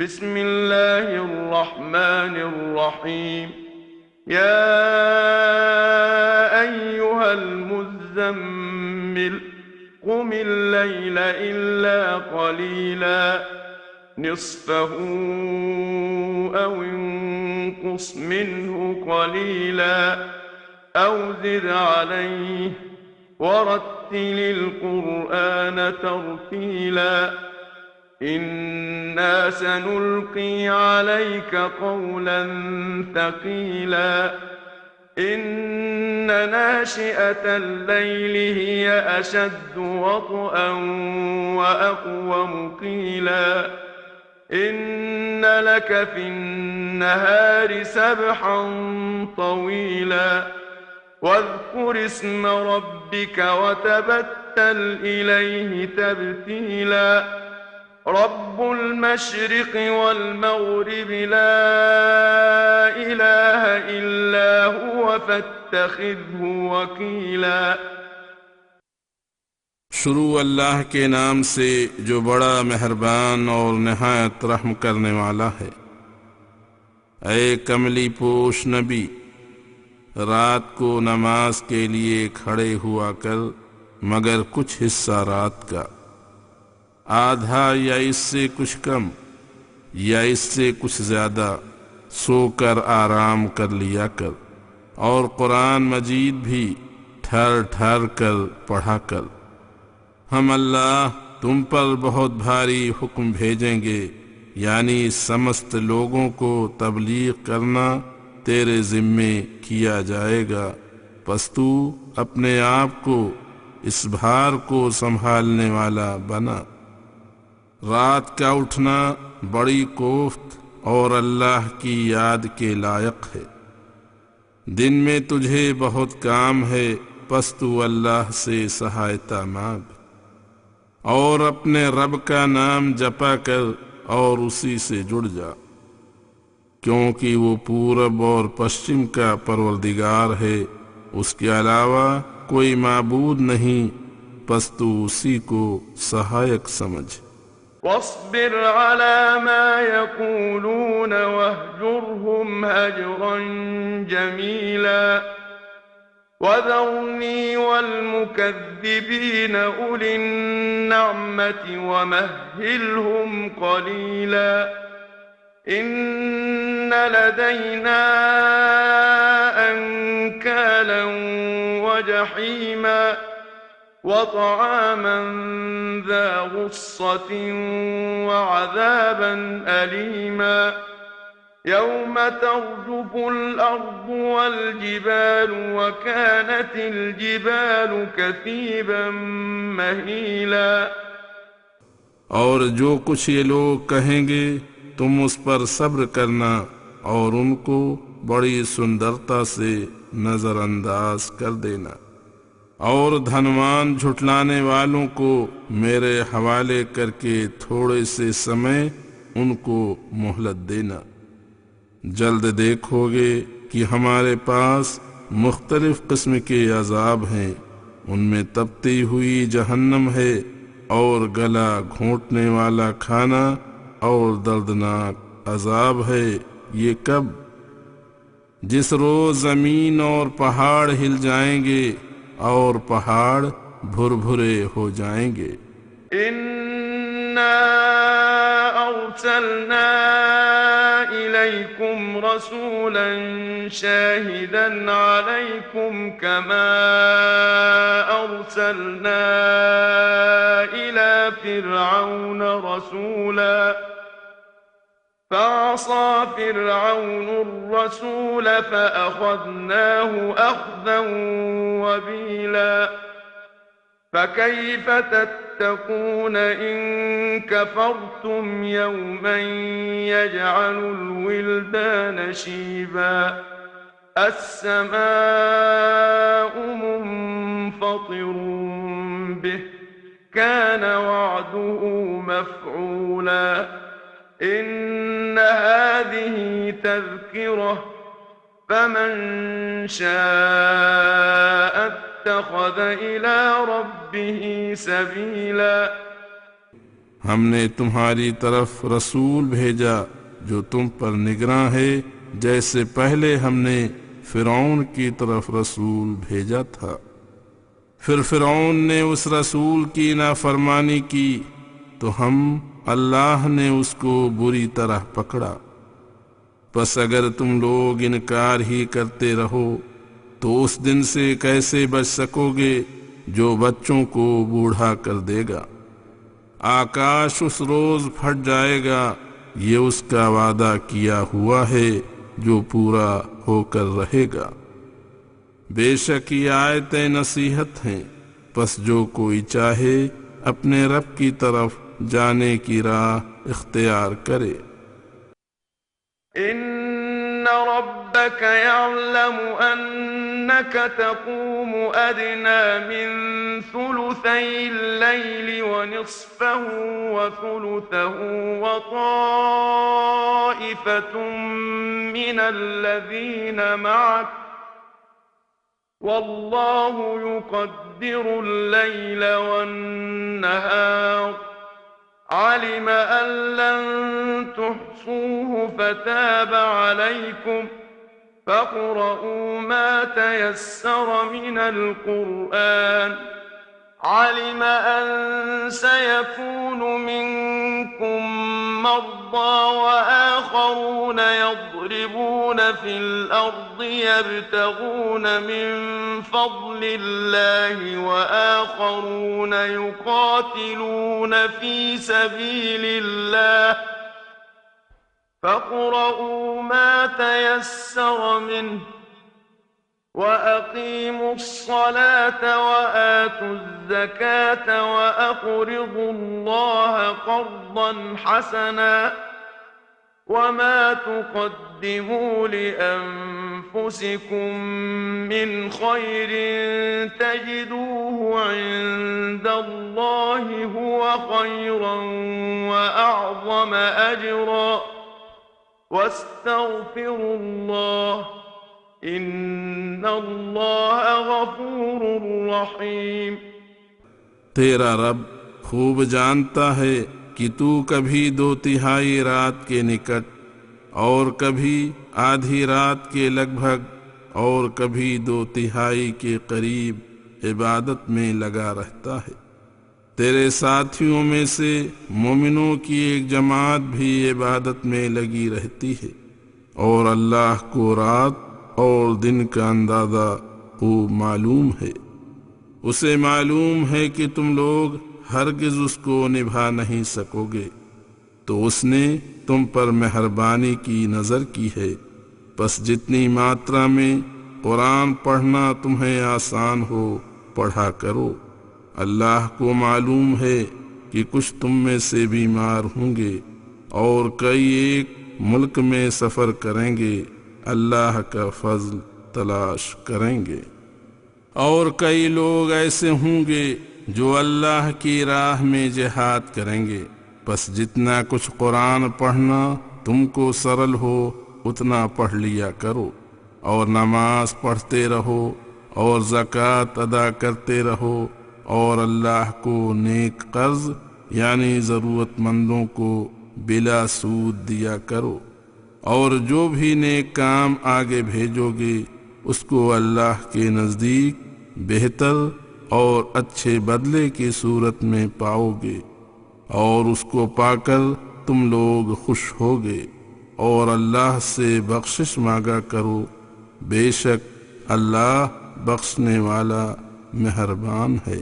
بسم الله الرحمن الرحيم. يا أيها المزمل قم الليل إلا قليلا نصفه أو انقص منه قليلا أو زد عليه ورتل القرآن ترتيلا إنا سنلقي عليك قولا ثقيلا إن ناشئة الليل هي أشد وطئا وأقوم قيلا إن لك في النهار سبحا طويلا واذكر اسم ربك وتبتل إليه تبتيلا رب المشرق والمغرب لا إله إلا هو فاتخذه وكيلا. شروع اللہ کے نام سے جو بڑا مہربان اور نہایت رحم کرنے والا ہے۔ اے کملی پوش نبی، رات کو نماز کے لیے کھڑے ہوا کر مگر کچھ حصہ رات کا، آدھا یا اس سے کچھ کم یا اس سے کچھ زیادہ، سو کر آرام کر لیا کر، اور قرآن مجید بھی ٹھہر ٹھہر کر پڑھا کر۔ ہم اللہ تم پر بہت بھاری حکم بھیجیں گے، یعنی سمست لوگوں کو تبلیغ کرنا تیرے ذمے کیا جائے گا، پس تو اپنے آپ کو اس بھار کو سنبھالنے والا بنا۔ رات کا اٹھنا بڑی کوفت اور اللہ کی یاد کے لائق ہے۔ دن میں تجھے بہت کام ہے، پس تو اللہ سے سہایتا مانگ اور اپنے رب کا نام جپا کر اور اسی سے جڑ جا، کیونکہ وہ پورب اور پشچم کا پروردگار ہے، اس کے علاوہ کوئی معبود نہیں، پس تو اسی کو سہایک سمجھ۔ واصبر على ما يقولون واهجرهم هجرا جميلا وذرني والمكذبين أولي النعمة ومهلهم قليلا إن لدينا أنكالا وجحيما وطعاما ذا غصة وعذابا أليما يوم ترجف الأرض والجبال وكانت الجبال كثيبا مهيلا۔ اور جو کچھ یہ لوگ کہیں گے تم اس پر صبر کرنا اور ان کو بڑی سندرتا سے نظر انداز کر دینا، اور دھنوان جھٹلانے والوں کو میرے حوالے کر کے تھوڑے سے سمے ان کو مہلت دینا۔ جلد دیکھو گے کہ ہمارے پاس مختلف قسم کے عذاب ہیں، ان میں تپتی ہوئی جہنم ہے اور گلا گھونٹنے والا کھانا اور دردناک عذاب ہے۔ یہ کب؟ جس روز زمین اور پہاڑ ہل جائیں گے اور پہاڑ بھر بھرے ہو جائیں گے۔ اِنَّا أَرْسَلْنَا إِلَيْكُمْ رَسُولًا شَاهِدًا عَلَيْكُمْ كَمَا أَرْسَلْنَا إِلَى فِرْعَوْنَ رَسُولًا فعصى فرعون الرسول فأخذناه أخذا وبيلا فكيف تتقون إن كفرتم يوما يجعل الولدان شيبا السماء منفطر به كان وعده مفعولا إن هذه تذكرة فمن شاء اتخذ إلى ربه سبيلا۔ ہم نے تمہاری طرف رسول بھیجا جو تم پر نگراں ہے، جیسے پہلے ہم نے فرعون کی طرف رسول بھیجا تھا۔ پھر فرعون نے اس رسول کی نافرمانی کی تو ہم اللہ نے اس کو بری طرح پکڑا۔ پس اگر تم لوگ انکار ہی کرتے رہو تو اس دن سے کیسے بچ سکو گے جو بچوں کو بوڑھا کر دے گا؟ آکاش اس روز پھٹ جائے گا، یہ اس کا وعدہ کیا ہوا ہے جو پورا ہو کر رہے گا۔ بے شک یہ آیتیں نصیحت ہیں، پس جو کوئی چاہے اپنے رب کی طرف جانے کی راہ اختیار کرے۔ إن ربك يعلم أنك تقوم أدنى من ثلثي الليل ونصفه وثلثه وطائفة من الذين معك والله يقدر الليل والنهار علم أن لن تحصوه فتاب عليكم فاقرؤوا ما تيسر من القرآن علم أن سيكون منكم مرضى وآخرون يضربون في الأرض يبتغون من فضل الله وآخرون يقاتلون في سبيل الله فاقرؤوا ما تيسر منه وأقيموا الصلاة وآتوا الزكاة وأقرضوا الله قرضا حسنا وما تقدموا لأنفسكم من خير تجدوه عند الله هو خيرا وأعظم أجرا واستغفروا الله ان اللہ غفور رحیم۔ تیرا رب خوب جانتا ہے کہ تو کبھی 2/3 رات کے نکٹ اور کبھی آدھی رات کے لگ بھگ اور کبھی 2/3 کے قریب عبادت میں لگا رہتا ہے۔ تیرے ساتھیوں میں سے مومنوں کی ایک جماعت بھی عبادت میں لگی رہتی ہے، اور اللہ کو رات اور دن کا اندازہ خوب معلوم ہے۔ اسے معلوم ہے کہ تم لوگ ہرگز اس کو نبھا نہیں سکو گے، تو اس نے تم پر مہربانی کی نظر کی ہے، پس جتنی ماترا میں قرآن پڑھنا تمہیں آسان ہو پڑھا کرو۔ اللہ کو معلوم ہے کہ کچھ تم میں سے بیمار ہوں گے اور کئی ایک ملک میں سفر کریں گے، اللہ کا فضل تلاش کریں گے، اور کئی لوگ ایسے ہوں گے جو اللہ کی راہ میں جہاد کریں گے۔ پس جتنا کچھ قرآن پڑھنا تم کو سرل ہو اتنا پڑھ لیا کرو، اور نماز پڑھتے رہو اور زکوٰۃ ادا کرتے رہو، اور اللہ کو نیک قرض یعنی ضرورت مندوں کو بلا سود دیا کرو، اور جو بھی نیک کام آگے بھیجو گے اس کو اللہ کے نزدیک بہتر اور اچھے بدلے کی صورت میں پاؤ گے، اور اس کو پا کر تم لوگ خوش ہوگے، اور اللہ سے بخشش مانگا کرو، بے شک اللہ بخشنے والا مہربان ہے۔